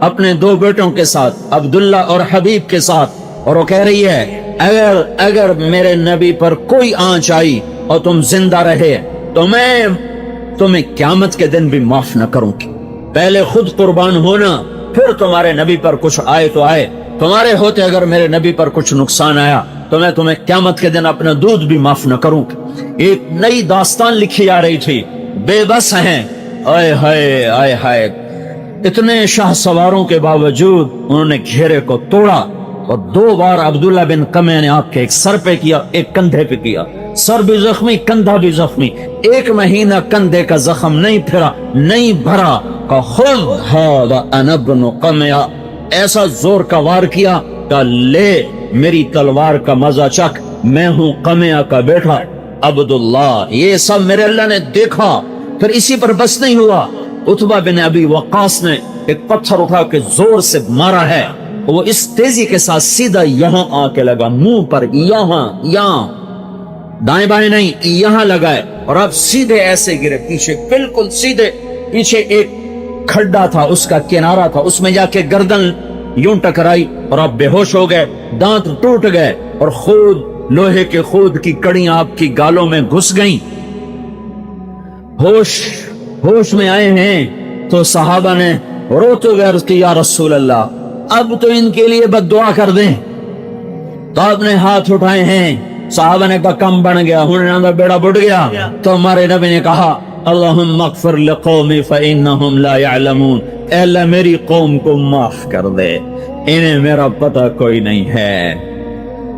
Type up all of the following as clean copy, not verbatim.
اپنے دو بیٹوں کے ساتھ عبداللہ اور حبیب کے ساتھ, اور وہ کہہ رہی ہے اگر میرے نبی پر کوئی آنچ آئی اور تم زندہ رہے تو میں تمہیں قیامت کے دن بھی معاف نہ کروں گی. پہلے خود قربان ہونا, پھر تمہارے نبی پر کچھ آئے تو آئے. تمہارے ہوتے اگر میرے نبی پر کچھ نقصان آیا تو میں تمہیں قیامت کے دن اپنا دودھ بھی معاف نہ کروں گی. ایک نئی داستان لکھی جا رہی تھی, بے بس ہیں. آئے ہائے آئے ہائے, اتنے شاہ سواروں کے باوجود انہوں نے گھیرے کو توڑا اور 2 بار عبداللہ بن قمع نے آپ کے ایک سر پہ کیا, ایک کندھے پہ کیا. سر بھی زخمی, کندھا بھی زخمی. 1 مہینہ کندھے کا زخم نہیں پھرا, نہیں بھرا. کہ خذ ھذا انا ابن قمع, ایسا زور کا وار کیا کہ لے میری تلوار کا مزہ چکھ, میں ہوں قمع کا بیٹا عبداللہ. یہ سب میرے اللہ نے دیکھا. پھر اسی پر بس نہیں ہوا, عتبہ بن ابی وقاص نے ایک پتھر اٹھا کے زور سے مارا ہے. وہ اس تیزی کے ساتھ سیدھا یہاں آ کے لگا, منہ پر, یہاں دائیں بائیں نہیں, یہاں لگائے. اور آپ سیدھے ایسے گرے پیچھے, بالکل سیدھے پیچھے. ایک کھڈا تھا, اس کا کنارہ تھا, اس میں جا کے گردن یوں ٹکرائی اور آپ بے ہوش ہو گئے. دانت ٹوٹ گئے اور لوہے کے خود کی کڑیاں آپ کی گالوں میں گھس گئیں. ہوش میں آئے ہیں تو صحابہ نے روتے ہوئے عرض کی, یا رسول اللہ اب تو ان کے لیے بد دعا کر دیں. تو آپ نے ہاتھ اٹھائے ہیں. صحابہ نے کہا کم بن گیا, ہوں بیڑا بڑھ گیا. تو ہمارے نبی نے کہا اللہم اغفر لقومی فإنہم لا یعلمون, اے اللہ میری قوم کو معاف کر دے, انہیں میرا پتہ کوئی نہیں ہے.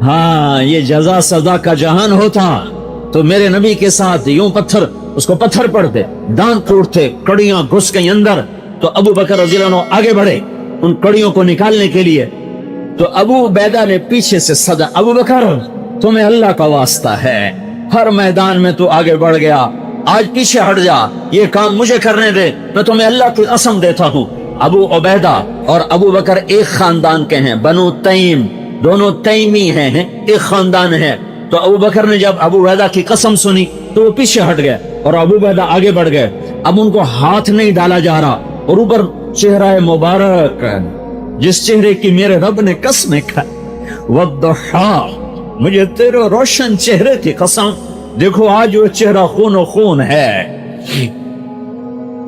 ہاں یہ جزا سزا کا جہان ہوتا تو میرے نبی کے ساتھ یوں اس کو پتھر پڑتے, دانت ٹوٹتے, کڑیاں گھس گئی اندر. تو ابو بکر رضی اللہ عنہ آگے بڑھے ان کڑیوں کو نکالنے کے لیے. تو ابو عبیدہ نے پیچھے سے صدا, ابو بکر تمہیں اللہ کا واسطہ ہے, ہر میدان میں تو آگے بڑھ گیا, آج پیچھے ہٹ جا, یہ کام مجھے کرنے دے, میں تمہیں اللہ کی قسم دیتا ہوں. ابو عبیدہ اور ابو بکر ایک خاندان کے ہیں, بنو تیم, دونوں تیمی ہیں, ایک خاندان ہے. تو ابو بکر نے جب ابو عبیدہ کی قسم سنی تو وہ پیچھے ہٹ گئے اور ابو عبیدہ آگے بڑھ گئے. اب ان کو ہاتھ نہیں ڈالا جا رہا, اور اوپر چہرہ مبارک, جس چہرے کی میرے رب نے قسمیں کھائی, والضحی, مجھے تیرے روشن چہرے کی قسم, دیکھو آج وہ چہرہ خون و خون ہے,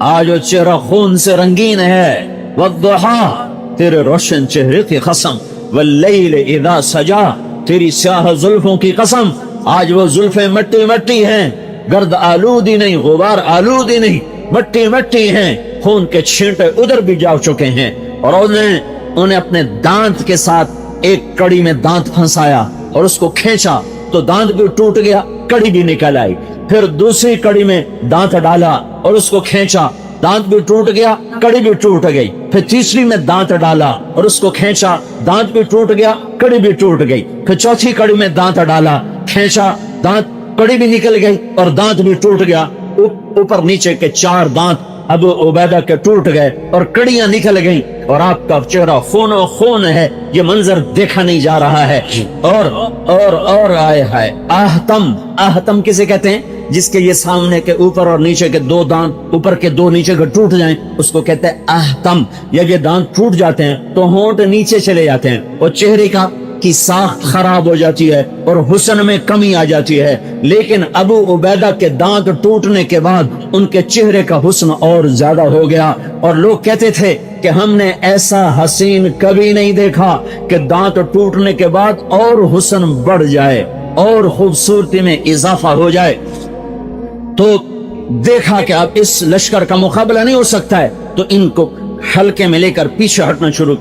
آج وہ چہرہ خون سے رنگین ہے. والضحی, تیرے روشن چہرے کی قسم. واللیل اذا سجا, تیری سیاہ زلفوں کی قسم, آج وہ زلفیں مٹی مٹی ہیں, گرد آلودی نہیں, غبار آلودی نہیں, مٹی مٹی ہیں, خون کے چھینٹے ادھر بھی جا چکے ہیں. اور انہیں اپنے دانت کے ساتھ ایک کڑی میں دانت پھنسایا اور اس کو کھینچا تو دانت بھی ٹوٹ گیا, کڑی بھی نکل آئی. پھر دوسری کڑی میں دانت ڈالا اور اس کو کھینچا, دانت بھی ٹوٹ گیا, کڑی بھی ٹوٹ گئی. پھر تیسری میں دانت ڈالا اور اس کو کھینچا, دانت بھی ٹوٹ گیا, کڑی بھی ٹوٹ گئی. پھر چوتھی کڑی میں دانت ڈالا, کھینچا, دانت, کڑی بھی نکل گئی اور دانت بھی ٹوٹ گیا. اوپر نیچے کے 4 دانت ابو عبیدہ کے ٹوٹ گئے اور کڑیاں نکل گئیں, اور آپ کا چہرہ خون و خون ہے. یہ منظر دیکھا نہیں جا رہا ہے. اور آئے ہائے, آہتم کسے کہتے ہیں؟ جس کے یہ سامنے کے اوپر اور نیچے کے 2 دانت, اوپر کے 2 نیچے کے ٹوٹ جائیں, اس کو کہتے ہیں آہتم. یا یہ دانت ٹوٹ جاتے ہیں تو ہونٹ نیچے چلے جاتے ہیں اور چہرے کی ساخت خراب ہو جاتی ہے اور حسن میں کمی آ جاتی ہے. لیکن ابو عبیدہ کے دانت ٹوٹنے کے بعد ان کے چہرے کا حسن اور زیادہ ہو گیا, اور لوگ کہتے تھے کہ ہم نے ایسا حسین کبھی نہیں دیکھا کہ دانت ٹوٹنے کے بعد اور حسن بڑھ جائے اور خوبصورتی میں اضافہ ہو جائے. تو دیکھا کہ اب اس لشکر کا مقابلہ نہیں ہو سکتا ہے, تو ان کو حلقے میں لے کر پیچھے ہٹنا شروع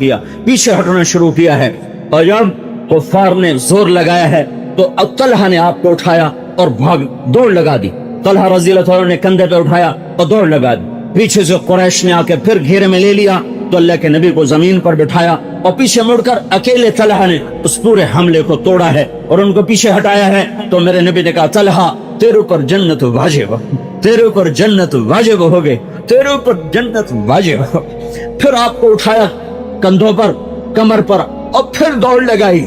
کیا ہے. اور جب کفار نے زور لگایا ہے تو طلحہ نے آپ کو اٹھایا اور دوڑ لگا دی. طلحہ رضی اللہ عنہ نے کندھے پہ اٹھایا اور دوڑ لگا دی. پیچھے سے قریش نے آ کے پھر گھیرے میں لے لیا تو اللہ کے نبی کو زمین پر بٹھایا اور پیچھے مڑ کر اکیلے طلحہ نے اس پورے حملے کو توڑا ہے اور ان کو پیچھے ہٹایا ہے. تو میرے نبی نے کہا طلحہ تیرے اوپر جنت واجب, تیرے اوپر جنت واجب ہو گئے, تیرے اوپر جنت واجب. پھر آپ کو اٹھایا کندھوں پر, کمر پر, اور پھر دوڑ لگائی.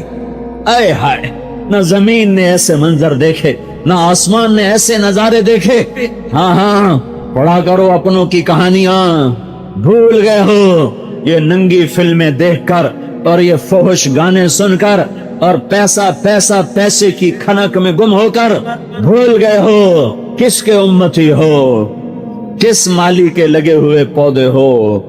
اے ہائے, نہ زمین نے ایسے منظر دیکھے, نہ آسمان نے ایسے نظارے دیکھے. ہاں پڑھا کرو اپنوں کی کہانیاں, بھول گئے ہو. یہ ننگی فلمیں دیکھ کر اور یہ فحش گانے سن کر اور پیسے کی کھنک میں گم ہو کر بھول گئے ہو کس کے امتی ہو، کس مالی کے لگے ہوئے پودے ہو،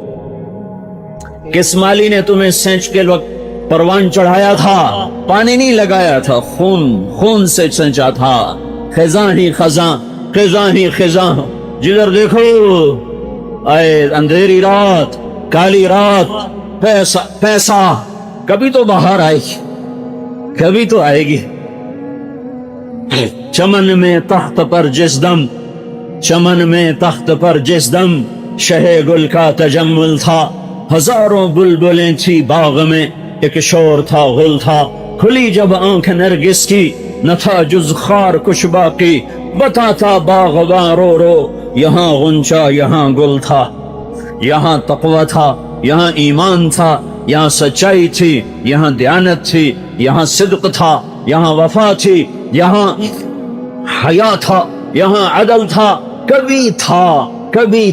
کس مالی نے تمہیں سینچ کے وقت پروان چڑھایا تھا، پانی نہیں لگایا تھا، خون سے سینچا تھا، خزاں ہی خزاں جدھر دیکھو اے اندھیری رات، کالی رات، پیسہ کبھی تو باہر آئے گی، کبھی تو آئے گی۔ چمن میں تخت پر جس دم شہ گل کا تجمل تھا، ہزاروں بلبلیں تھی باغ میں، ایک شور تھا غل تھا، کھلی جب آنکھ نرگس کی نہ تھا جز خار کچھ باقی، بتاتا باغباں رو یہاں غنچہ یہاں گل تھا، یہاں تقوی تھا، یہاں ایمان تھا، یہاں سچائی تھی، یہاں دیانت تھی، یہاں صدق تھا، یہاں وفا تھی، یہاں حیا تھا، یہاں عدل تھا، کبھی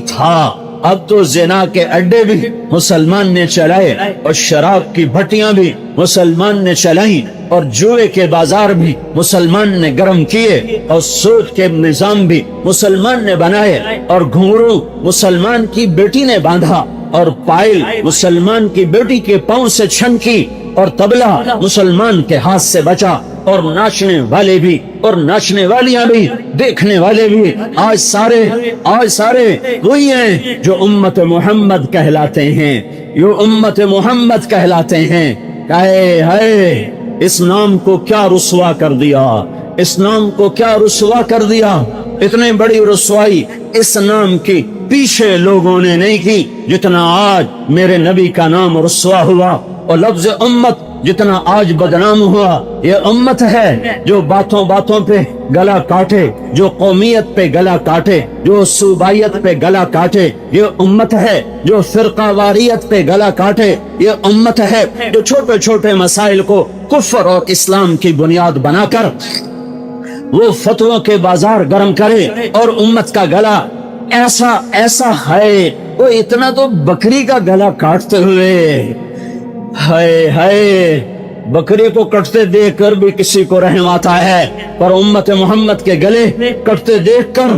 تھا۔ اب تو زنا کے اڈے بھی مسلمان نے چلائے اور شراب کی بھٹیاں بھی مسلمان نے چلائیں اور جوئے کے بازار بھی مسلمان نے گرم کیے اور سود کے نظام بھی مسلمان نے بنائے اور گھنگرو مسلمان کی بیٹی نے باندھا اور پائل مسلمان کی بیٹی کے پاؤں سے چھنکی اور طبلہ مسلمان کے ہاتھ سے بچا اور ناچنے والے بھی اور ناچنے والیاں بھی دیکھنے والے بھی آج سارے وہی ہیں جو امت محمد کہلاتے ہیں، اس نام کو کیا رسوا کر دیا، اتنی بڑی رسوائی اس نام کی پیچھے لوگوں نے نہیں کی جتنا آج میرے نبی کا نام رسوا ہوا، اور لفظ امت جتنا آج بدنام ہوا۔ یہ امت ہے جو باتوں پہ گلا کاٹے، جو قومیت پہ گلا کاٹے، جو صوبائیت پہ گلا کاٹے، یہ امت ہے جو فرقہ واریت پہ گلا کاٹے، یہ امت ہے جو چھوٹے مسائل کو کفر اور اسلام کی بنیاد بنا کر وہ فتووں کے بازار گرم کرے، اور امت کا گلا ایسا ہے وہ اتنا تو بکری کا گلا کاٹتے ہوئے ہائے بکری کو کٹتے دیکھ کر بھی کسی کو رحم آتا ہے، پر امت محمد کے گلے کٹتے دیکھ کر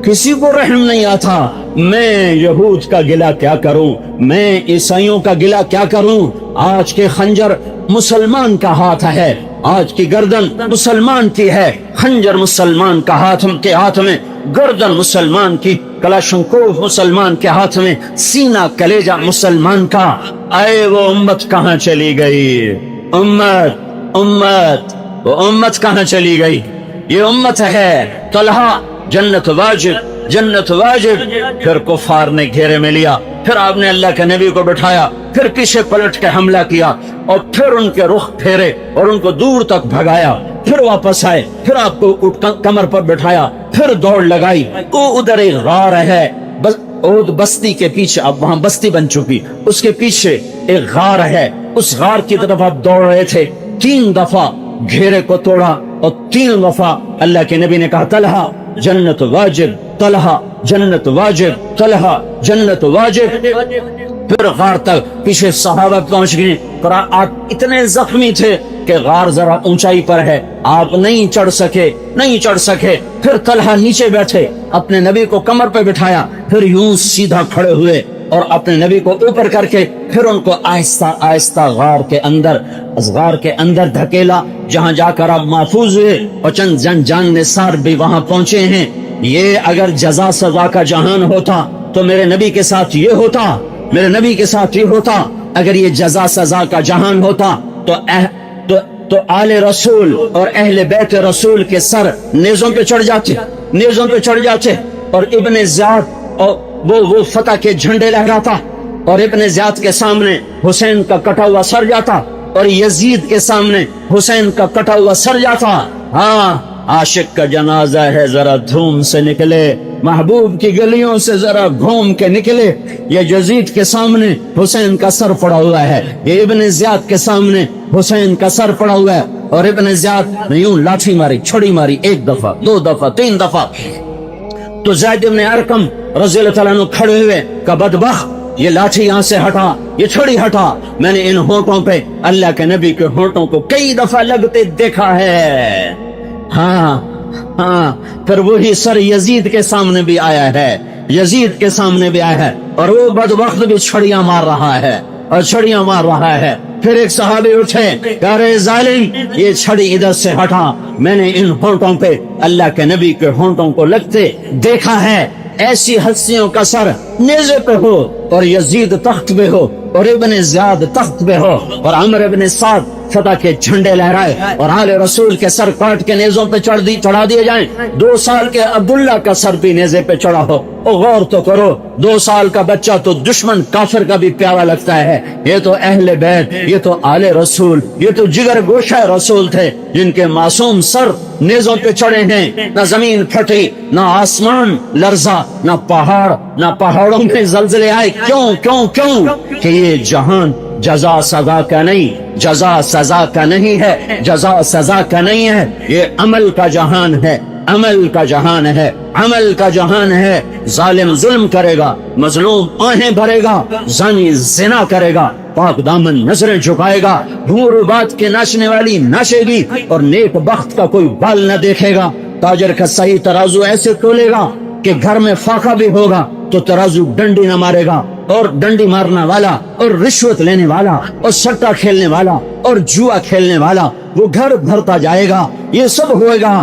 کسی کو رحم نہیں آتا۔ میں یہود کا گلہ کیا کروں، میں عیسائیوں کا گلہ کیا کروں؟ آج کے خنجر مسلمان کا ہاتھ ہے، آج کی گردن مسلمان کی ہے، خنجر مسلمان کا کے ہاتھ میں، گردن مسلمان کی، کلاشنکوف مسلمان کے ہاتھ میں، سینہ کلیجہ مسلمان کا۔ اے وہ امت کہاں چلی گئی؟ وہ امت کہاں چلی گئی؟ یہ امت ہے طلحہ جنت واجب، پھر کفار نے گھیرے میں لیا، پھر آپ نے اللہ کے نبی کو بٹھایا، پھر پیچھے پلٹ کے حملہ کیا اور پھر ان کے رخ پھیرے اور ان کو دور تک بھگایا، پھر واپس آئے، پھر آپ کو کمر پر بٹھایا، پھر دوڑ لگائی۔ وہ ادھر ایک غار ہے بستی کے پیچھے، اب وہاں بستی بن چکی، اس کے پیچھے ایک غار ہے، اس غار کی طرف آپ دوڑ رہے تھے، 3 دفعہ گھیرے کو توڑا اور 3 دفعہ اللہ کے نبی نے کہا طلحہ جنت واجب، طلحہ جنت واجب، طلحہ جنت واجب۔ پھر غار تک پیچھے صحابہ پہنچ گئے، پر آپ اتنے زخمی تھے کہ غار ذرا اونچائی پر ہے، آپ نہیں چڑھ سکے۔ پھر طلحہ نیچے بیٹھے، اپنے نبی کو کمر پہ بٹھایا، پھر یوں سیدھا کھڑے ہوئے اور اپنے نبی کو اوپر کر کے پھر ان کو آہستہ غار کے اندر دھکیلا، جہاں جا کر آپ محفوظ ہوئے اور چند جان نثار بھی وہاں پہنچے ہیں۔ یہ اگر جزا سزا کا جہان ہوتا تو میرے نبی کے ساتھ یہ ہوتا، اگر یہ جزا سزا کا جہان ہوتا تو آل رسول اور اہل بیت رسول کے سر نیزوں پہ چڑھ جاتے اور ابن زیاد اور وہ فتح کے جھنڈے لہراتا، اور ابن زیاد کے سامنے حسین کا کٹا ہوا سر جاتا، اور یزید کے سامنے حسین کا کٹا ہوا سر جاتا۔ ہاں، عاشق کا جنازہ ہے ذرا دھوم سے نکلے، محبوب کی گلیوں سے ذرا گھوم کے نکلے۔ یہ یزید کے سامنے حسین کا سر پڑا ہوا ہے، یہ ابن زیاد کے سامنے حسین کا سر پڑا ہوا ہے، اور ابن زیاد نے یوں لاٹھی ماری، چھڑی ماری، 1 دفعہ 2 دفعہ 3 دفعہ، تو زید بن ارقم رضی اللہ تعالیٰ عنہ کھڑے ہوئے کہ بدبخت، یہ لاٹھی یہاں سے ہٹا، یہ چھڑی ہٹا۔ میں نے ان ہونٹوں پہ اللہ کے نبی کے ہونٹوں کو کئی دفعہ لگتے دیکھا ہے۔ ہاں ہاں، پھر وہی سر یزید کے سامنے بھی آیا ہے، یزید کے سامنے بھی آیا ہے، اور وہ بدبخت بھی چھڑیاں مار رہا ہے اور چھڑیاں مار رہا ہے۔ پھر ایک صحابی اٹھے، کہہ رہے ظالم یہ چھڑی ادھر سے ہٹا، میں نے ان ہونٹوں پہ اللہ کے نبی کے ہونٹوں کو لگتے دیکھا ہے۔ ایسی ہستیوں کا سر نیزے پہ ہو اور یزید تخت پہ ہو اور ابن زیاد تخت پہ ہو اور عمر ابن سعد فتح کے جھنڈے لہرائے اور آل رسول کے سر کاٹ کے نیزوں پہ چڑھا دیے جائیں، 2 سال کے عبداللہ کا سر بھی نیزے پہ چڑھا ہو۔ غور تو کرو، 2 سال کا بچہ تو دشمن کافر کا بھی پیارا لگتا ہے۔ یہ تو اہل بیت، یہ تو آل رسول، یہ تو جگر گوشہ رسول تھے جن کے معصوم سر نیزوں پہ چڑھے ہیں۔ نہ زمین پھٹی، نہ آسمان لرزا، نہ پہاڑوں میں زلزلے آئے۔ کیوں کیوں کیوں؟ کہ یہ جہان جزا سزا کا نہیں، جزا سزا کا نہیں ہے، جزا سزا کا نہیں ہے، یہ عمل کا جہان ہے، عمل کا جہان ہے، عمل کا جہان ہے۔ ظالم ظلم کرے گا، مظلوم آہیں بھرے گا، زانی زنا کرے گا، پاک دامن نظریں جھکائے گا، حور بات کے ناچنے والی ناچے گی اور نیک بخت کا کوئی بال نہ دیکھے گا۔ تاجر کا صحیح ترازو ایسے تولے گا کہ گھر میں فاقہ بھی ہوگا تو ترازو ڈنڈی نہ مارے گا، اور ڈنڈی مارنا والا اور رشوت لینے والا اور سٹا کھیلنے والا اور جوا کھیلنے والا وہ گھر بھرتا جائے گا۔ یہ سب ہوئے گا۔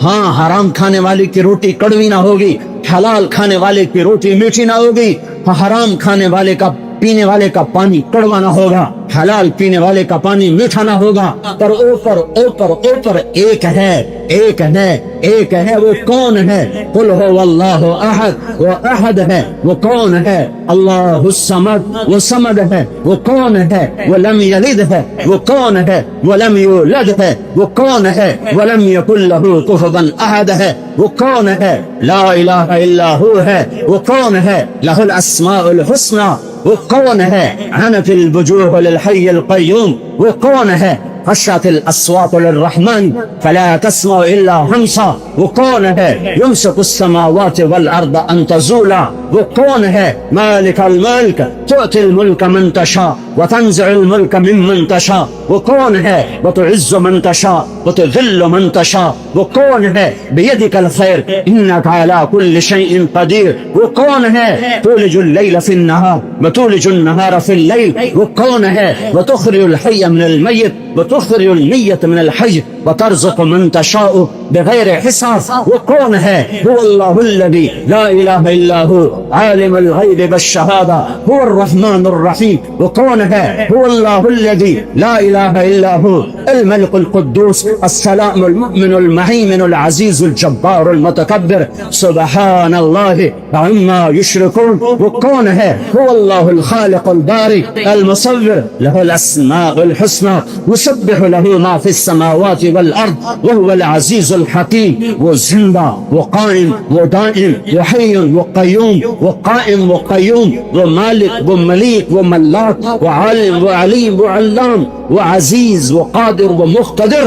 ہاں، حرام کھانے والے کی روٹی کڑوی نہ ہوگی، حلال کھانے والے کی روٹی میٹھی نہ ہوگی۔ حرام کھانے والے کا پینے والے کا پانی کڑوا نہ ہوگا، حلال پینے والے کا پانی میٹھا نہ ہوگا۔ پر اوپر اوپر اوپر ایک ہے، ایک ہے، ایک ہے۔ وہ کون ہے؟ قل هو اللہ احد، وہ احد ہے۔ وہ کون ہے؟ اللہ الصمد، وہ صمد ہے۔ وہ کون ہے؟ وہ لم یلد ہے۔ وہ کون ہے؟ وہ لم یولد ہے۔ وہ کون ہے؟ ولم یکن له کفوا احد ہے۔ وہ کون ہے؟ لا الہ الا هو ہے۔ وہ کون ہے؟ لہ الاسماء الحسنى۔ وہ کون ہے؟ عنت الوجوہ للحی القیوم۔ وہ کون ہے؟ خشعت الاصوات للرحمن فلا تسمع الا همسا۔ وہ کون ہے؟ یمسک السماوات والارض ان تزولا۔ وہ کون ہے؟ مالک الملک تؤتی الملک من تشاء وتنزع الملک ممن تشاء۔ وہ کون ہے؟ وتعز من تشاء وتذل من تشاء۔ وہ کون ہے؟ بیدک الخیر انک علی کل شیء قدیر۔ وہ کون ہے؟ تولج اللیل فی النہار وتولج النہار فی اللیل۔ وہ کون ہے؟ وتخرج الحی من المیت وتخرج المیت من الحی وترزق من تشاء بغیر حساب۔ وہ کون ہے؟ هو اللہ الذی لا الہ الا هو عالم الغیب والشہادہ هو الرحمن الرحیم۔ وہ کون ہے؟ هو اللہ الذی لا الہ الا هو الملک القدوس السلام المؤمن المہیمن العزیز الجبار المتکبر سبحان اللہ عما یشرکون۔ وہ کون ہے؟ هو اللہ الخالق البارئ المصور له الاسماء الحسنى يسبح له ما في السماوات والارض وهو العزيز الحكيم۔ وہ زندہ، وہ قائم، وہ دائم، وہ حی، وہ قیوم، وہ قائم، وہ قیوم، وہ مالک، وہ ملیک، وہ ملاک، وہ عالم، وہ علیم، وہ علام، وہ عزیز، وہ قادر، وہ مقتدر۔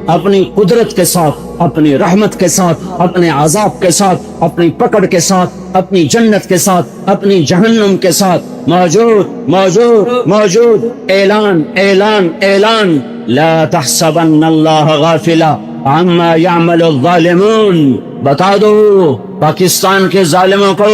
اپنی قدرت کے ساتھ، اپنی رحمت کے ساتھ، اپنے عذاب کے ساتھ، اپنی پکڑ کے ساتھ، اپنی جنت کے ساتھ، اپنی جہنم کے ساتھ موجود موجود موجود۔ اعلان اعلان اعلان، لا تحسبن اللہ غافلا عما يعمل الظالمون۔ بتا دو پاکستان کے ظالموں کو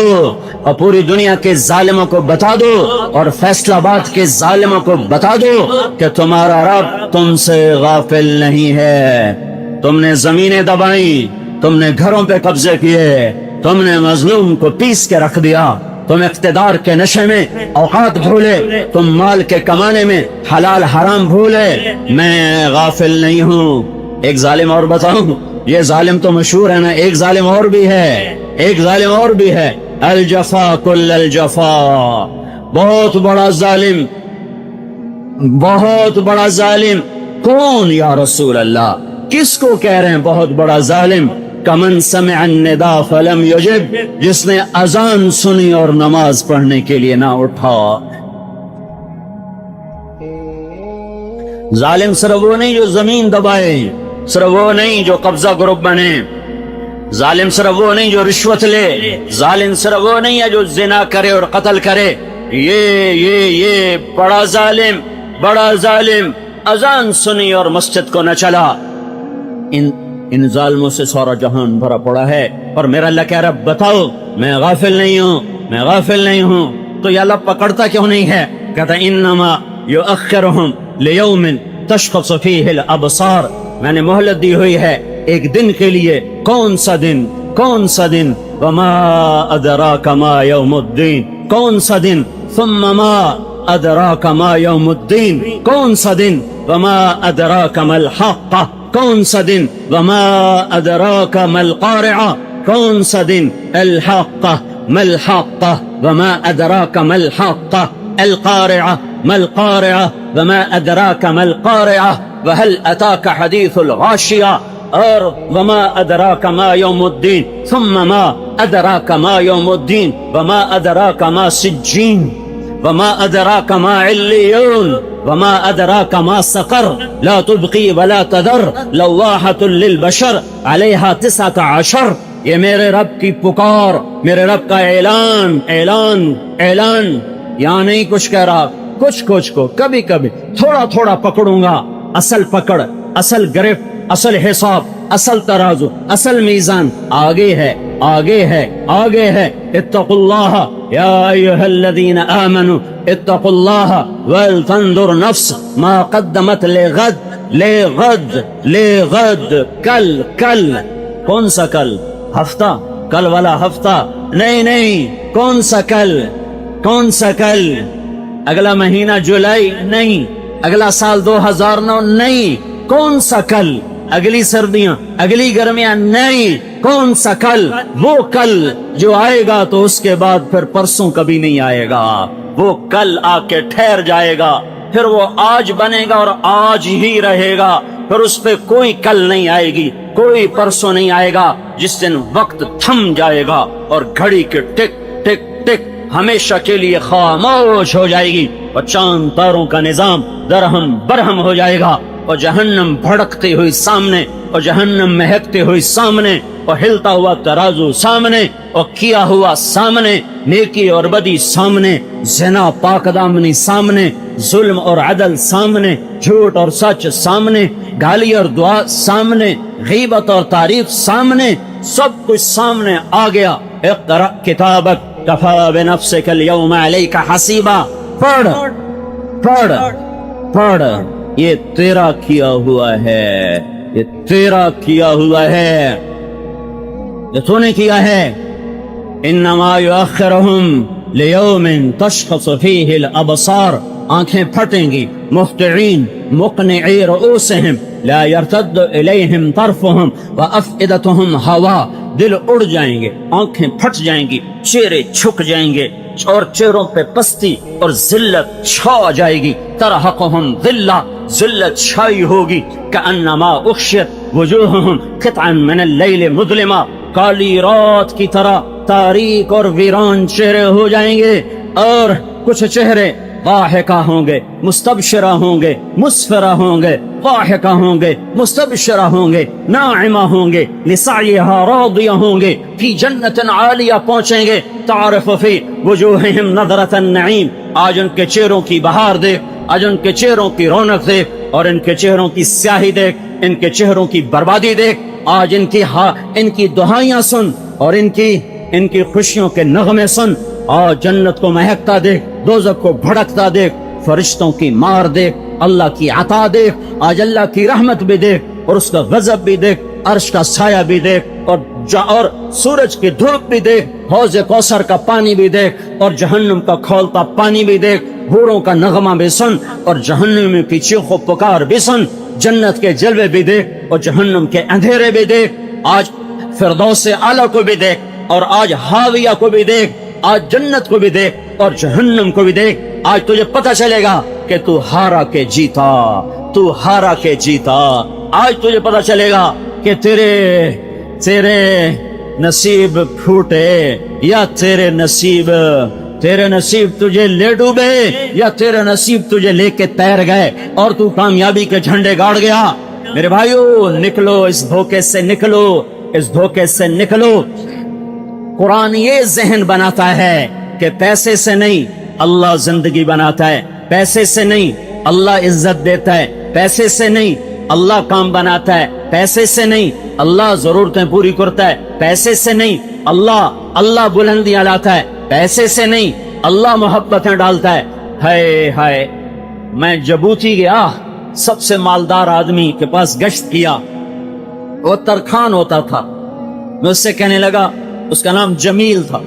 اور پوری دنیا کے ظالموں کو بتا دو، اور فیصل آباد کے ظالموں کو بتا دو کہ تمہارا رب تم سے غافل نہیں ہے۔ تم نے زمینیں دبائیں، تم نے گھروں پہ قبضے کیے، تم نے مظلوم کو پیس کے رکھ دیا، تم اقتدار کے نشے میں اوقات بھولے، تم مال کے کمانے میں حلال حرام بھولے۔ میں غافل نہیں ہوں۔ ایک ظالم اور بتاؤں، یہ ظالم تو مشہور ہے نا، ایک ظالم اور بھی ہے، ایک ظالم اور بھی ہے، الجفا کل الجفا۔ بہت بڑا ظالم، بہت بڑا ظالم کون یا رسول اللہ؟ کس کو کہہ رہے ہیں بہت بڑا ظالم؟ کمن سمع النداء فلم یجب، جس نے اذان سنی اور نماز پڑھنے کے لیے نہ اٹھا۔ ظالم صرف وہ نہیں جو زمین دبائے، صرف وہ نہیں جو قبضہ گروپ بنے، ظالم صرف وہ نہیں جو رشوت لے، ظالم صرف وہ نہیں ہے جو زنا کرے اور قتل کرے، یہ بڑا ظالم اذان سنی اور مسجد کو نہ چلا۔ ان ظالموں سے سارا جہان بھرا پڑا ہے، اور میرا اللہ کہہ رہا بتاؤ میں غافل نہیں ہوں، تو یہ اللہ پکڑتا کیوں نہیں ہے؟ کہتا انما یؤخرہم لیوم تشخص فیہ الابصار، میں نے مہلت دی ہوئی ہے ایک دن کے لیے۔ کون سا دن؟ وما ادراک ما یوم الدین، کون سا دن؟ ثم ما ادراک ما یوم الدین، کون سا دن؟ وما ادراک ما الحق، کون سا دن؟ وما ادراک ما القارعہ، کون سا دن؟ الحق ما الحق وما ادراک ما الحق، القارعہ ما القارعہ وما ادراک ما القارعہ، وهل اتاک حدیث الغاشیہ، اور وما ادراک ما یوم الدین، ثم ما ادراک ما یوم الدین، وما ادراک ما سجین، وما ادراک ما علیون، وما ادراک ما سقر، لا تبقی ولا تذر، لواحۃ للبشر علیہا 19۔ یہ میرے رب کی پکار، میرے رب کا اعلان، یہاں نہیں کچھ کہہ رہا، کچھ کو کبھی تھوڑا پکڑوں گا، اصل پکڑ، اصل گرفت، اصل حساب، اصل ترازو، اصل میزان آگے ہے۔ اتقوا اللہ یا ایھا الذین آمنوا اتقوا اللہ ولتنظر نفس ما قدمت لغد، کل، کون سا کل؟ ہفتہ، کل والا ہفتہ نہیں، کون سا کل؟ اگلا مہینہ جولائی نہیں، اگلا سال 2009 نہیں، کون سا کل؟ اگلی سردیاں، اگلی گرمیاں نہیں، کون سا کل؟ وہ کل جو آئے گا تو اس کے بعد پھر پرسوں کبھی نہیں آئے گا، وہ کل آ کے ٹھہر جائے گا، پھر وہ آج بنے گا اور آج ہی رہے گا، پھر اس پہ کوئی کل نہیں آئے گی، کوئی پرسوں نہیں آئے گا، جس دن وقت تھم جائے گا اور گھڑی کے ٹک ٹک ٹک ہمیشہ کے لیے خاموش ہو جائے گی، اور چاند تاروں کا نظام درہم برہم ہو جائے گا، اور جہنم بھڑکتی ہوئی سامنے، اور جہنم مہکتے ہوئی سامنے، اور ہلتا ہوا ترازو سامنے، اور کیا ہوا سامنے، نیکی اور بدی سامنے، زنا پاک دامنی سامنے، ظلم اور عدل سامنے، جھوٹ اور سچ سامنے، گالی اور دعا سامنے، غیبت اور تعریف سامنے، سب کچھ سامنے آ گیا۔ اقرأ کتابک کفی بنفسک اليوم علیک حسیبا، پڑھ، یہ تیرا کیا ہوا ہے، یہ تو نے کیا ہے۔ انما یؤخرہم لیوم تشخص فیہ الابصار، آنکھیں پھٹیں گی، مہطعین مقنعی رؤوسہم لا یرتد الیہم طرفہم وافئدتہم ہوا، دل اڑ جائیں گے، آنکھیں پھٹ جائیں گی، چہرے جھک جائیں گے، اور چہروں پہ پستی اور ذلت چھا جائے گی۔ ترہقہم ذلہ، ذلت چھائی ہوگی، کأنما اغشیت وجوہہم قطعا من اللیل مظلما، کالی رات کی طرح تاریک اور ویران چہرے ہو جائیں گے، اور کچھ چہرے ضاحکہ ہوں گے، مستبشرہ ہوں گے، مسفرہ ہوں گے، ضاحکہ ہوں گے، مستبشرہ ہوں گے، ناعمہ ہوں گے، لسعیہا راضیہ ہوں گے، فی جنت عالیہ پہنچیں گے، تعرف فی وجوہہم نظرۃ النعیم، آج ان کے چہروں کی بہار دیکھ، آج ان کے چہروں کی رونق دیکھ، اور ان کے چہروں کی سیاہی دیکھ، ان کے چہروں کی بربادی دیکھ، آج ان کی دعائیاں سن، اور ان کی خوشیوں کے نغمے سن، اور جنت کو مہکتا دیکھ، دوزخ کو بھڑکتا دیکھ، فرشتوں کی مار دیکھ، اللہ کی عطا دیکھ، آج اللہ کی رحمت بھی دیکھ، اور اس کا غضب بھی دیکھ، عرش کا سایہ بھی دیکھ، اور سورج کی دھوپ بھی دیکھ، حوض کوثر کا پانی بھی دیکھ، اور جہنم کا کھولتا پانی بھی دیکھ، حوروں کا نغمہ بھی سن، اور جہنم کی چیخ و پکار بھی سن، جنت کے جلوے بھی دیکھ، اور جہنم کے اندھیرے بھی دیکھ، آج فردوس اعلیٰ کو بھی دیکھ، اور آج حاویہ کو بھی دیکھ، آج جنت کو بھی دیکھ، اور جہنم کو بھی دیکھ۔ آج تجھے پتہ چلے گا کہ تو ہارا کے جیتا، آج تجھے پتہ چلے گا کہ تیرے نصیب پھوٹے، یا تیرے نصیب تجھے لے ڈوبے، یا تیرے نصیب تجھے لے کے تیر گئے، اور تو کامیابی کے جھنڈے گاڑ گیا۔ میرے بھائیو، نکلو اس دھوکے سے، نکلو اس دھوکے سے نکلو۔ قرآن یہ ذہن بناتا ہے کہ پیسے سے نہیں اللہ زندگی بناتا ہے، پیسے سے نہیں اللہ عزت دیتا ہے، پیسے سے نہیں اللہ کام بناتا ہے، پیسے سے نہیں اللہ ضرورتیں پوری کرتا ہے، پیسے سے نہیں اللہ بلندیاں لاتا ہے، پیسے سے نہیں اللہ محبتیں ڈالتا ہے۔ ہائے ہائے، میں جبوتی گیا، سب سے مالدار آدمی کے پاس گشت کیا، وہ ترخان ہوتا تھا، میں اس سے کہنے لگا، اس کا نام جمیل تھا،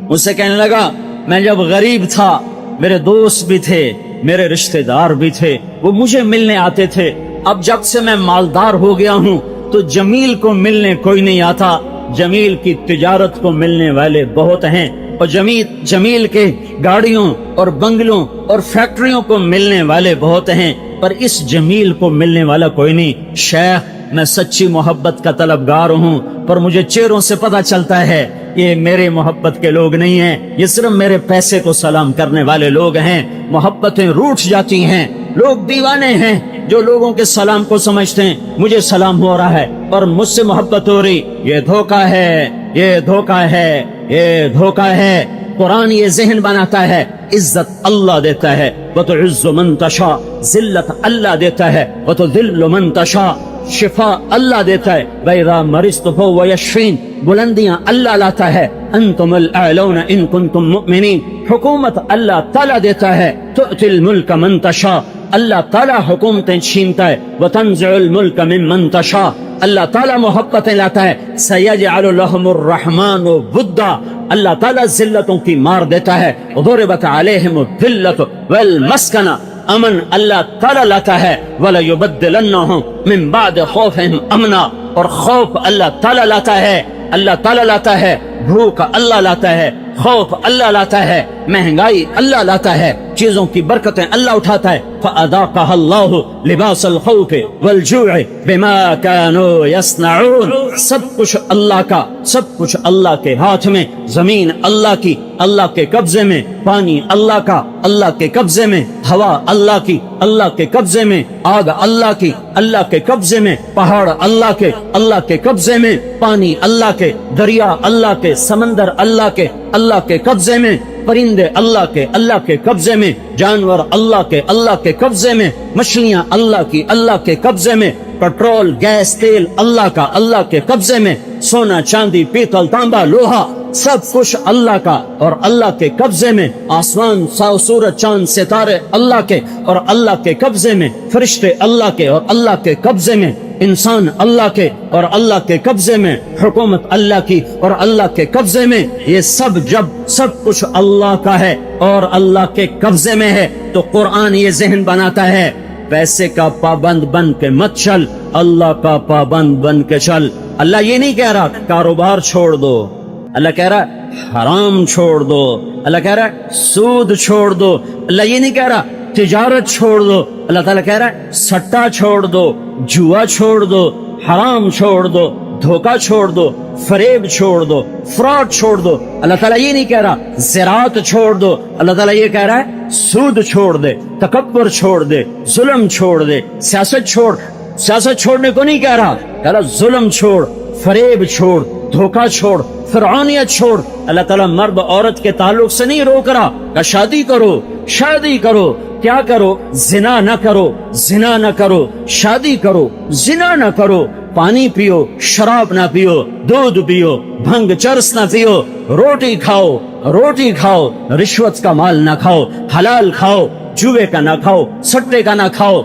مجھ سے کہنے لگا میں جب غریب تھا میرے دوست بھی تھے، میرے رشتہ دار بھی تھے، وہ مجھے ملنے آتے تھے، اب جب سے میں مالدار ہو گیا ہوں تو جمیل کو ملنے کوئی نہیں آتا، جمیل کی تجارت کو ملنے والے بہت ہیں، اور جمیل کے گاڑیوں اور بنگلوں اور فیکٹریوں کو ملنے والے بہت ہیں، پر اس جمیل کو ملنے والا کوئی نہیں۔ شیخ، میں سچی محبت کا طلبگار ہوں، پر مجھے چہروں سے پتہ چلتا ہے یہ میرے محبت کے لوگ نہیں ہیں، یہ صرف میرے پیسے کو سلام کرنے والے لوگ ہیں۔ محبتیں روٹھ جاتی ہیں، لوگ دیوانے ہیں جو لوگوں کے سلام کو سمجھتے ہیں مجھے سلام ہو رہا ہے اور مجھ سے محبت ہو رہی، یہ دھوکہ ہے، یہ دھوکہ ہے، یہ دھوکہ ہے۔ قرآن یہ ذہن بناتا ہے عزت اللہ دیتا ہے، وَتُعِزُّ مَن تَشَاءُ، ذلت اللہ دیتا ہے، وَتُذِلُّ مَن تَشَاءُ، شفا اللہ دیتا ہے، وَإِذَا مَرِضْتُ فَهُوَ يَشْفِينِ، بلندیاں اللہ لاتا ہے، أَنْتُمُ الْأَعْلَوْنَ إِن كُنتُم مُؤْمِنِينَ، حکومت اللہ تعالیٰ دیتا ہے، تُؤْتِي الْمُلْكَ مَن تَشَاءُ، اللہ تعالیٰ حکومتیں چھینتا ہے، وَتَنزِعُ الْمُلْكَ مِمَّن تَشَاءُ، اللہ تعالیٰ محبتیں لاتا ہے، سَيَجْعَلُ لَهُمُ الرَّحْمَنُ وُدًّا، اللہ تعالیٰ ذلتوں کی مار دیتا ہے، وَضُرِبَتْ عَلَيْهِمُ الذِّلَّةُ وَالْمَسْكَنَةُ، امن اللہ تعالیٰ لاتا ہے، وَلَيُبَدِّلَنَّهُم مِّن بَعْدِ خَوْفِهِمْ أَمْنًا، اور خوف اللہ تعالیٰ لاتا ہے، اللہ تعالیٰ لاتا ہے، بھوک اللہ لاتا ہے، خوف اللہ لاتا ہے، مہنگائی اللہ لاتا ہے، چیزوں کی برکتیں اللہ اٹھاتا ہے۔ فَأَذَاقَهَا اللَّهُ لِبَاسَ الْخَوْفِ وَالْجُوعِ بِمَا كَانُوا يَصْنَعُونَ، سب کچھ اللہ کا، سب کچھ اللہ کے ہاتھ میں، زمین اللہ کی، اللہ کے قبضے میں، پانی اللہ کا، اللہ کے قبضے میں، ہوا اللہ کی، اللہ کے قبضے میں، آگ اللہ کی، اللہ کے قبضے میں، پہاڑ اللہ کے، اللہ کے قبضے میں، پانی اللہ کے، دریا اللہ کے، سمندر اللہ کے، اللہ کے قبضے میں، پرندے اللہ کے، اللہ کے قبضے میں، جانور اللہ کے، اللہ کے قبضے میں، مچھلیاں اللہ کی، اللہ کے قبضے میں، پیٹرول گیس تیل اللہ کا، اللہ کے قبضے میں، سونا چاندی پیتل تانبا لوہا سب کچھ اللہ کا اور اللہ کے قبضے میں، آسمان سورج چاند ستارے اللہ کے اور اللہ کے قبضے میں، فرشتے اللہ کے اور اللہ کے قبضے میں، انسان اللہ کے اور اللہ کے قبضے میں، حکومت اللہ کی اور اللہ کے قبضے میں، یہ جب سب کچھ اللہ کا ہے اور اللہ کے قبضے میں ہے تو قرآن یہ ذہن بناتا ہے پیسے کا پابند بن کے مت چل، اللہ کا پابند بن کے چل۔ اللہ یہ نہیں کہہ رہا کاروبار چھوڑ دو، اللہ کہہ رہا حرام چھوڑ دو، اللہ کہہ رہا سود چھوڑ دو، اللہ یہ نہیں کہہ رہا تجارت چھوڑ دو، اللہ تعالیٰ کہہ رہا ہے سٹا چھوڑ دو، جوا چھوڑ دو، حرام چھوڑ دو، دھوکہ چھوڑ دو، فریب چھوڑ دو، فراڈ چھوڑ دو۔ اللہ تعالیٰ یہ نہیں کہہ رہا زراعت چھوڑ دو، اللہ تعالیٰ یہ کہہ رہا ہے سود چھوڑ دے، تکبر چھوڑ دے، ظلم چھوڑ دے، سیاست چھوڑنے کو نہیں کہہ رہا، کہہ رہا ظلم چھوڑ، فریب چھوڑ، دھوکہ چھوڑ، فرعونیت چھوڑ۔ اللہ تعالیٰ مرد عورت کے تعلق سے نہیں روک رہا کہ شادی کرو، شادی کرو، کیا کرو؟ زنا نہ کرو، زنا نہ کرو، شادی کرو، زنا نہ کرو، پانی پیو، شراب نہ پیو، دودھ پیو، بھنگ چرس نہ پیو، روٹی کھاؤ، روٹی کھاؤ، رشوت کا مال نہ کھاؤ، حلال کھاؤ، جوے کا نہ کھاؤ، سٹے کا نہ کھاؤ۔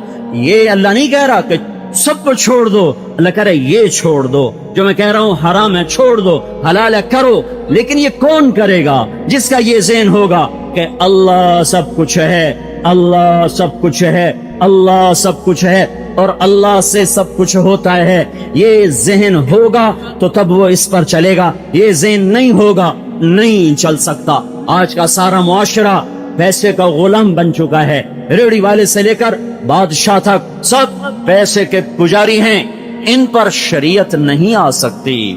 یہ اللہ نہیں کہہ رہا کہ سب کو چھوڑ دو، اللہ کہہ رہا ہے یہ چھوڑ دو، جو میں کہہ رہا ہوں حرام ہے چھوڑ دو، حلال ہے کرو۔ لیکن یہ کون کرے گا؟ جس کا یہ ذہن ہوگا کہ اللہ سب کچھ ہے، اللہ سب کچھ ہے، اللہ سب کچھ ہے اور اللہ سے سب کچھ ہوتا ہے، یہ ذہن ہوگا تو تب وہ اس پر چلے گا، یہ ذہن نہیں ہوگا نہیں چل سکتا۔ آج کا سارا معاشرہ پیسے کا غلام بن چکا ہے، ریڑھی والے سے لے کر بادشاہ تک سب پیسے کے پجاری ہیں، ان پر شریعت نہیں آ سکتی۔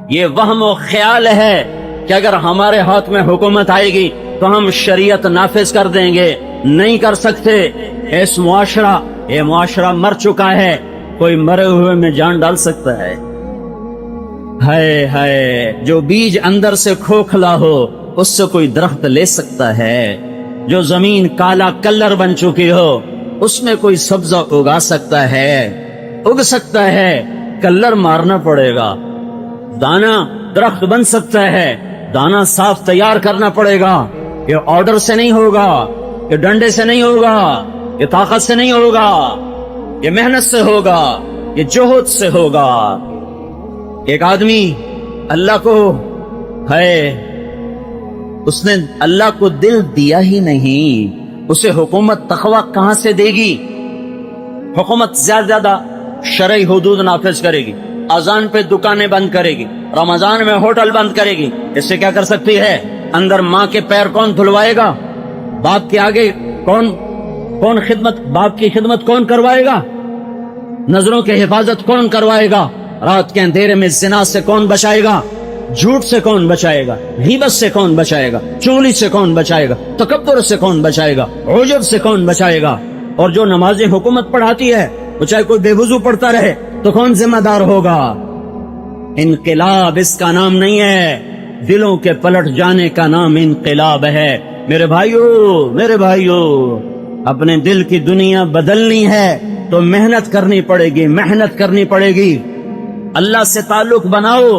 یہ وہم و خیال ہے کہ اگر ہمارے ہاتھ میں حکومت آئے گی تو ہم شریعت نافذ کر دیں گے، نہیں کر سکتے۔ یہ معاشرہ مر چکا ہے، کوئی مرے ہوئے میں جان ڈال سکتا ہے؟ ہائے ہائے، جو بیج اندر سے کھوکھلا ہو اس سے کوئی درخت لے سکتا ہے؟ جو زمین کالا کلر بن چکی ہو اس میں کوئی سبزہ اگا سکتا ہے؟ اگ سکتا ہے، کلر مارنا پڑے گا۔ دانا درخت بن سکتا ہے، دانا صاف تیار کرنا پڑے گا۔ یہ آرڈر سے نہیں ہوگا، یہ ڈنڈے سے نہیں ہوگا، یہ طاقت سے نہیں ہوگا، یہ محنت سے ہوگا، یہ جہد سے ہوگا۔ ایک آدمی اللہ کو ہے، اس نے اللہ کو دل دیا ہی نہیں، اسے حکومت تقوی کہاں سے دے گی؟ حکومت زیادہ شرعی حدود نافذ کرے گی، اذان پہ دکانیں بند کرے گی، رمضان میں ہوٹل بند کرے گی، اس سے کیا کر سکتی ہے؟ اندر ماں کے پیر کون دھلوائے گا؟ باپ کے آگے کون خدمت، باپ کی خدمت کون کروائے گا؟ نظروں کی حفاظت کون کروائے گا؟ رات کے اندھیرے میں زنا سے کون بچائے گا؟ جھوٹ سے کون بچائے گا؟ غیبت سے کون بچائے گا؟ چغلی سے کون بچائے گا؟ تکبر سے کون بچائے گا؟ عجب سے کون بچائے گا؟ اور جو نمازیں حکومت پڑھاتی ہے وہ چاہے کوئی بے وضو پڑھتا رہے تو کون ذمہ دار ہوگا؟ انقلاب اس کا نام نہیں ہے، دلوں کے پلٹ جانے کا نام انقلاب ہے۔ میرے بھائیو، اپنے دل کی دنیا بدلنی ہے تو محنت کرنی پڑے گی۔ اللہ سے تعلق بناؤ،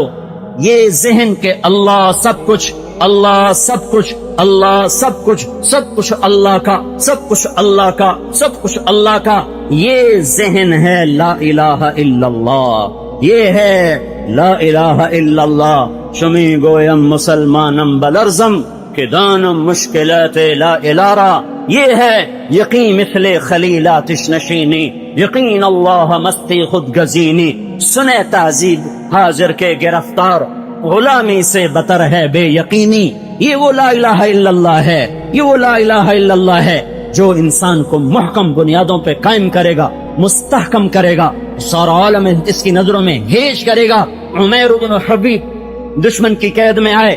یہ ذہن کے اللہ سب کچھ، اللہ سب کچھ، اللہ سب کچھ، سب کچھ اللہ کا، سب کچھ اللہ کا، سب کچھ اللہ کا، یہ ذہن ہے لا الہ الا اللہ، یہ ہے لا الہ الا اللہ۔ شمی گویم مسلمانم بلرزم کہ دانم مشکلات لا الارا، یہ ہے یقین مثل خلیلاتش نشینی، یقین اللہ مستی خود گزینی۔ سنے تہذیب حاضر کے گرفتار، غلامی سے بتر ہے بے یقینی۔ یہ وہ لا الہ الا اللہ ہے، یہ وہ لا الہ الا اللہ ہے جو انسان کو محکم بنیادوں پہ قائم کرے گا، مستحکم کرے گا، سارا عالم اس کی نظروں میں ہیج کرے گا۔ عمیر بن حبیب دشمن کی قید میں آئے،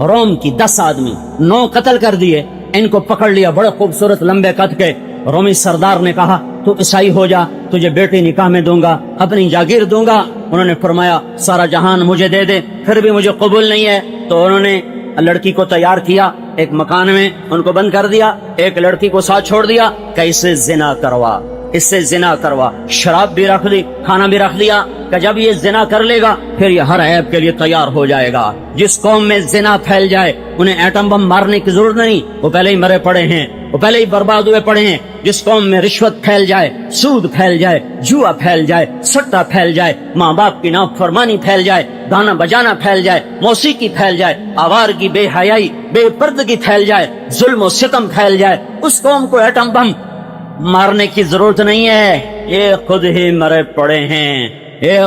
روم کی 10 آدمی، 9 قتل کر دیے، ان کو پکڑ لیا، بڑے خوبصورت لمبے قد کے۔ رومی سردار نے کہا تو عیسائی ہو جا، تجھے بیٹی نکاح میں دوں گا، اپنی جاگیر دوں گا۔ انہوں نے فرمایا سارا جہان مجھے دے دے، پھر بھی مجھے قبول نہیں ہے۔ تو انہوں نے لڑکی کو تیار کیا، ایک مکان میں ان کو بند کر دیا، ایک لڑکی کو ساتھ چھوڑ دیا کہ اسے زنا کروا، اس سے زنا کروا، شراب بھی رکھ لی، کھانا بھی رکھ لیا کہ جب یہ زنا کر لے گا پھر یہ ہر عیب کے لیے تیار ہو جائے گا۔ جس قوم میں زنا پھیل جائے انہیں ایٹم بم مارنے کی ضرورت نہیں، وہ پہلے ہی مرے پڑے ہیں، وہ پہلے ہی برباد ہوئے پڑے ہیں۔ جس قوم میں رشوت پھیل جائے، سود پھیل جائے، جوا پھیل جائے، سٹا پھیل جائے، ماں باپ کی نافرمانی پھیل جائے، گانا بجانا پھیل جائے، موسیقی پھیل جائے، آوارگی، بے حیائی، بے پردگی پھیل جائے، ظلم و ستم پھیل جائے، اس قوم کو ایٹم بم مارنے کی ضرورت نہیں ہے، یہ خود ہی مرے پڑے ہیں۔ یہ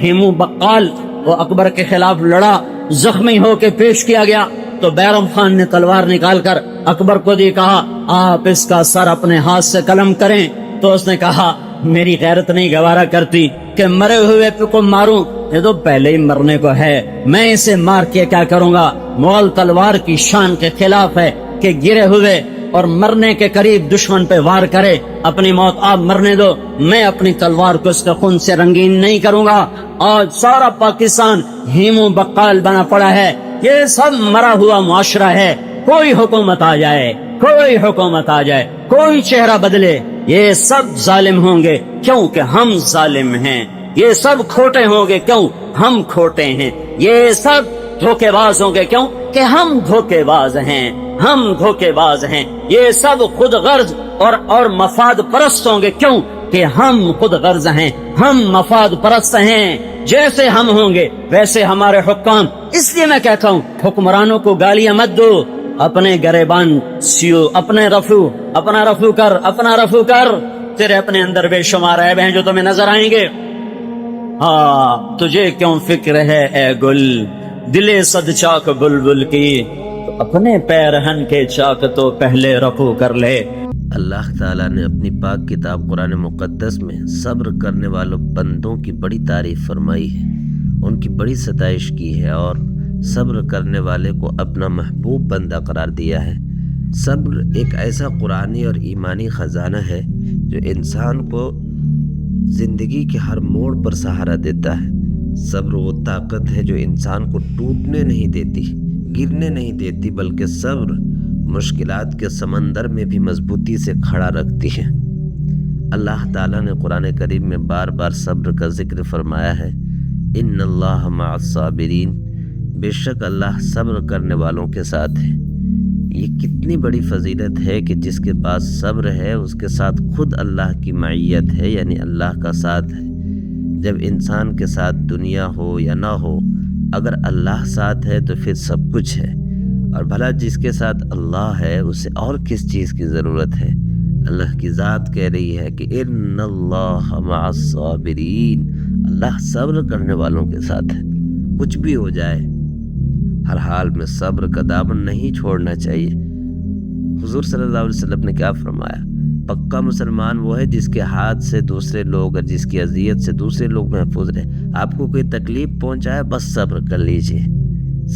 ہیمو بقال وہ اکبر کے خلاف لڑا، زخمی ہو کے پیش کیا گیا تو بیرم خان نے تلوار نکال کر اکبر کو دی، کہا آپ اس کا سر اپنے ہاتھ سے قلم کریں۔ تو اس نے کہا میری غیرت نہیں گوارا کرتی کہ مرے ہوئے کو ماروں، یہ تو پہلے ہی مرنے کو ہے، میں اسے مار کے کیا کروں گا؟ مغل تلوار کی شان کے خلاف ہے کہ گرے ہوئے اور مرنے کے قریب دشمن پہ وار کرے، اپنی موت آپ مرنے دو، میں اپنی تلوار کو اس کے خون سے رنگین نہیں کروں گا۔ آج سارا پاکستان ہیمو بقال بنا پڑا ہے، یہ سب مرا ہوا معاشرہ ہے۔ کوئی حکومت آ جائے، کوئی حکومت آ جائے، کوئی چہرہ بدلے، یہ سب ظالم ہوں گے کیونکہ ہم ظالم ہیں، یہ سب کھوٹے ہوں گے کیوں ہم کھوٹے ہیں، یہ سب دھوکے باز ہوں گے کیوں کہ ہم دھوکے باز ہیں، ہم دھوکے باز ہیں، یہ سب خود غرض اور مفاد پرست ہوں گے کیوں کہ ہم خود غرض ہیں، ہم مفاد پرست ہیں۔ جیسے ہم ہوں گے ویسے ہمارے حکام۔ اس لیے میں کہتا ہوں حکمرانوں کو گالیاں مت دو، اپنے گریبان سیو، اپنا رفو کر، تیرے اپنے اندر بے شمار عیب ہیں جو تمہیں نظر آئیں گے۔ ہاں تجھے کیوں فکر ہے اے گل، دلے صد چاک بلبل کی، تو اپنے پیرہن کے چاک تو پہلے رفو کر لے۔ اللہ تعالیٰ نے اپنی پاک کتاب قرآن مقدس میں صبر کرنے والوں بندوں کی بڑی تعریف فرمائی ہے، ان کی بڑی ستائش کی ہے اور صبر کرنے والے کو اپنا محبوب بندہ قرار دیا ہے۔ صبر ایک ایسا قرآنی اور ایمانی خزانہ ہے جو انسان کو زندگی کے ہر موڑ پر سہارا دیتا ہے۔ صبر وہ طاقت ہے جو انسان کو ٹوٹنے نہیں دیتی، گرنے نہیں دیتی، بلکہ صبر مشکلات کے سمندر میں بھی مضبوطی سے کھڑا رکھتی ہے۔ اللہ تعالیٰ نے قرآن کریم میں بار بار صبر کا ذکر فرمایا ہے، ان اللہ مع الصابرین، بے شک اللہ صبر کرنے والوں کے ساتھ ہے۔ یہ کتنی بڑی فضیلت ہے کہ جس کے پاس صبر ہے اس کے ساتھ خود اللہ کی معیت ہے، یعنی اللہ کا ساتھ ہے۔ جب انسان کے ساتھ دنیا ہو یا نہ ہو، اگر اللہ ساتھ ہے تو پھر سب کچھ ہے، اور بھلا جس کے ساتھ اللہ ہے اسے اور کس چیز کی ضرورت ہے؟ اللہ کی ذات کہہ رہی ہے کہ ان اللہ مع الصابرین، اللہ صبر کرنے والوں کے ساتھ ہے۔ کچھ بھی ہو جائے، ہر حال میں صبر کا دامن نہیں چھوڑنا چاہیے۔ حضور صلی اللہ علیہ وسلم نے کیا فرمایا؟ پکا مسلمان وہ ہے جس کے ہاتھ سے دوسرے لوگ اور جس کی اذیت سے دوسرے لوگ محفوظ رہے۔ آپ کو کوئی تکلیف پہنچائے بس صبر کر لیجئے،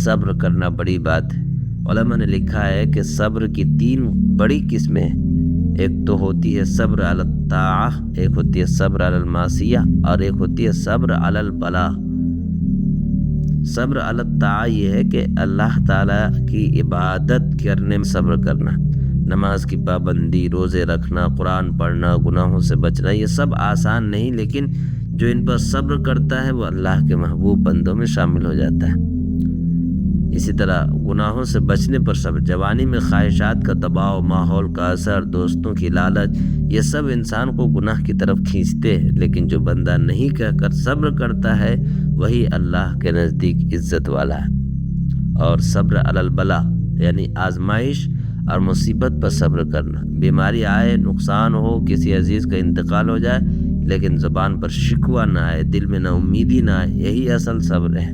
صبر کرنا بڑی بات ہے۔ علماء نے لکھا ہے کہ صبر کی 3 بڑی قسمیں ہیں۔ ایک تو ہوتی ہے صبر علی الطاعہ، ایک ہوتی ہے صبر علی المعصیہ، اور ایک ہوتی ہے صبر علی البلاء۔ صبر علی الطاعہ یہ ہے کہ اللہ تعالیٰ کی عبادت کرنے میں صبر کرنا، نماز کی پابندی، روزے رکھنا، قرآن پڑھنا، گناہوں سے بچنا، یہ سب آسان نہیں، لیکن جو ان پر صبر کرتا ہے وہ اللہ کے محبوب بندوں میں شامل ہو جاتا ہے۔ اسی طرح گناہوں سے بچنے پر صبر، جوانی میں خواہشات کا دباؤ، ماحول کا اثر، دوستوں کی لالچ، یہ سب انسان کو گناہ کی طرف کھینچتے ہیں، لیکن جو بندہ نہیں کہہ کر صبر کرتا ہے وہی اللہ کے نزدیک عزت والا ہے۔ اور صبر علی البلاء یعنی آزمائش اور مصیبت پر صبر کرنا، بیماری آئے، نقصان ہو، کسی عزیز کا انتقال ہو جائے، لیکن زبان پر شکوہ نہ آئے، دل میں نا امیدی نہ آئے، یہی اصل صبر ہے۔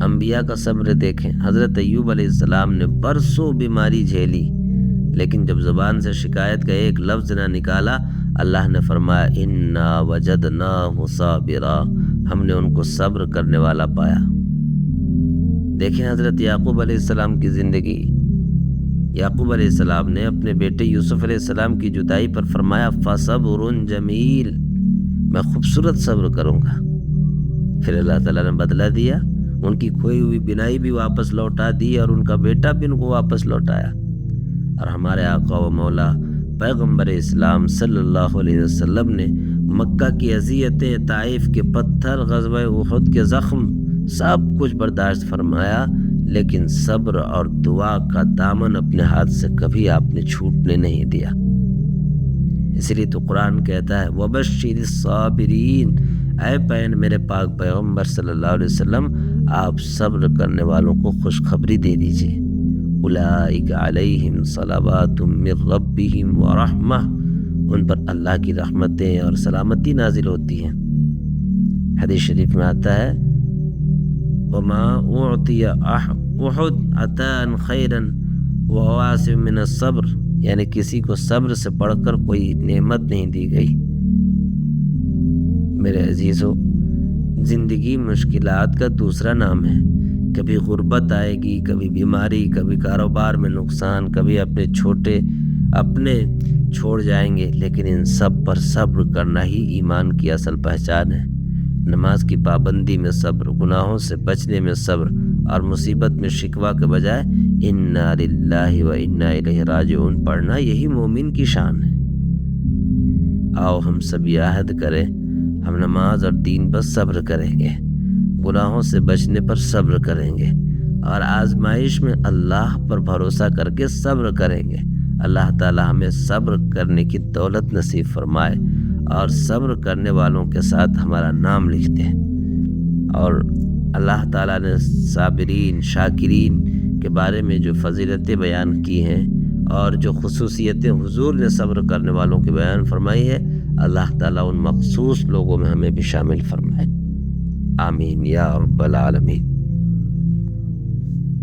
انبیاء کا صبر دیکھیں، حضرت ایوب علیہ السلام نے برسوں بیماری جھیلی، لیکن جب زبان سے شکایت کا ایک لفظ نہ نکالا، اللہ نے فرمایا انا وجدناہ صابرا، ہم نے ان کو صبر کرنے والا پایا۔ دیکھیں حضرت یعقوب علیہ السلام کی زندگی، یعقوب علیہ السلام نے اپنے بیٹے یوسف علیہ السلام کی جدائی پر فرمایا فصبر جمیل، میں خوبصورت صبر کروں گا۔ پھر اللہ تعالیٰ نے بدلہ دیا، ان کی کھوئی ہوئی بینائی بھی واپس لوٹا دی اور ان کا بیٹا بھی ان کو واپس لوٹایا۔ اور ہمارے آقا و مولا پیغمبر اسلام صلی اللہ علیہ وسلم نے مکہ کی اذیتیں، طائف کے پتھر، غزوہ احد کے زخم، سب کچھ برداشت فرمایا، لیکن صبر اور دعا کا دامن اپنے ہاتھ سے کبھی آپ نے چھوٹنے نہیں دیا۔ اسی لیے تو قرآن کہتا ہے وَبَشِّرِ الصَّابِرِينَ، اے میرے پاک پیغمبر صلی اللہ علیہ وسلم، آپ صبر کرنے والوں کو خوشخبری دے دیجئے۔ اولئک علیہم صلوات من ربہم ورحمہ، ان پر اللہ کی رحمتیں اور سلامتی نازل ہوتی ہیں۔ حدیث شریف میں آتا ہے وما اعطی احد عطاء خیرا وواسع من الصبر، یعنی کسی کو صبر سے بڑھ کر کوئی نعمت نہیں دی گئی۔ میرے عزیزو، زندگی مشکلات کا دوسرا نام ہے۔ کبھی غربت آئے گی، کبھی بیماری، کبھی کاروبار میں نقصان، کبھی اپنے چھوڑ جائیں گے، لیکن ان سب پر صبر کرنا ہی ایمان کی اصل پہچان ہے۔ نماز کی پابندی میں صبر، گناہوں سے بچنے میں صبر، اور مصیبت میں شکوہ کے بجائے انا للہ و انا الیہ راجعون پڑھنا، یہی مومن کی شان ہے۔ آؤ ہم سب عہد کریں، ہم نماز اور دین پر صبر کریں گے، گناہوں سے بچنے پر صبر کریں گے، اور آزمائش میں اللہ پر بھروسہ کر کے صبر کریں گے۔ اللہ تعالی ہمیں صبر کرنے کی دولت نصیب فرمائے، اور صبر کرنے والوں کے ساتھ ہمارا نام لکھتے ہیں۔ اور اللہ تعالیٰ نے صابرین، شاکرین کے بارے میں جو فضیلتیں بیان کی ہیں اور جو خصوصیتیں حضور نے صبر کرنے والوں کی بیان فرمائی ہے، اللہ تعالیٰ ان مخصوص لوگوں میں ہمیں بھی شامل فرمائے۔ آمین یا رب العالمین۔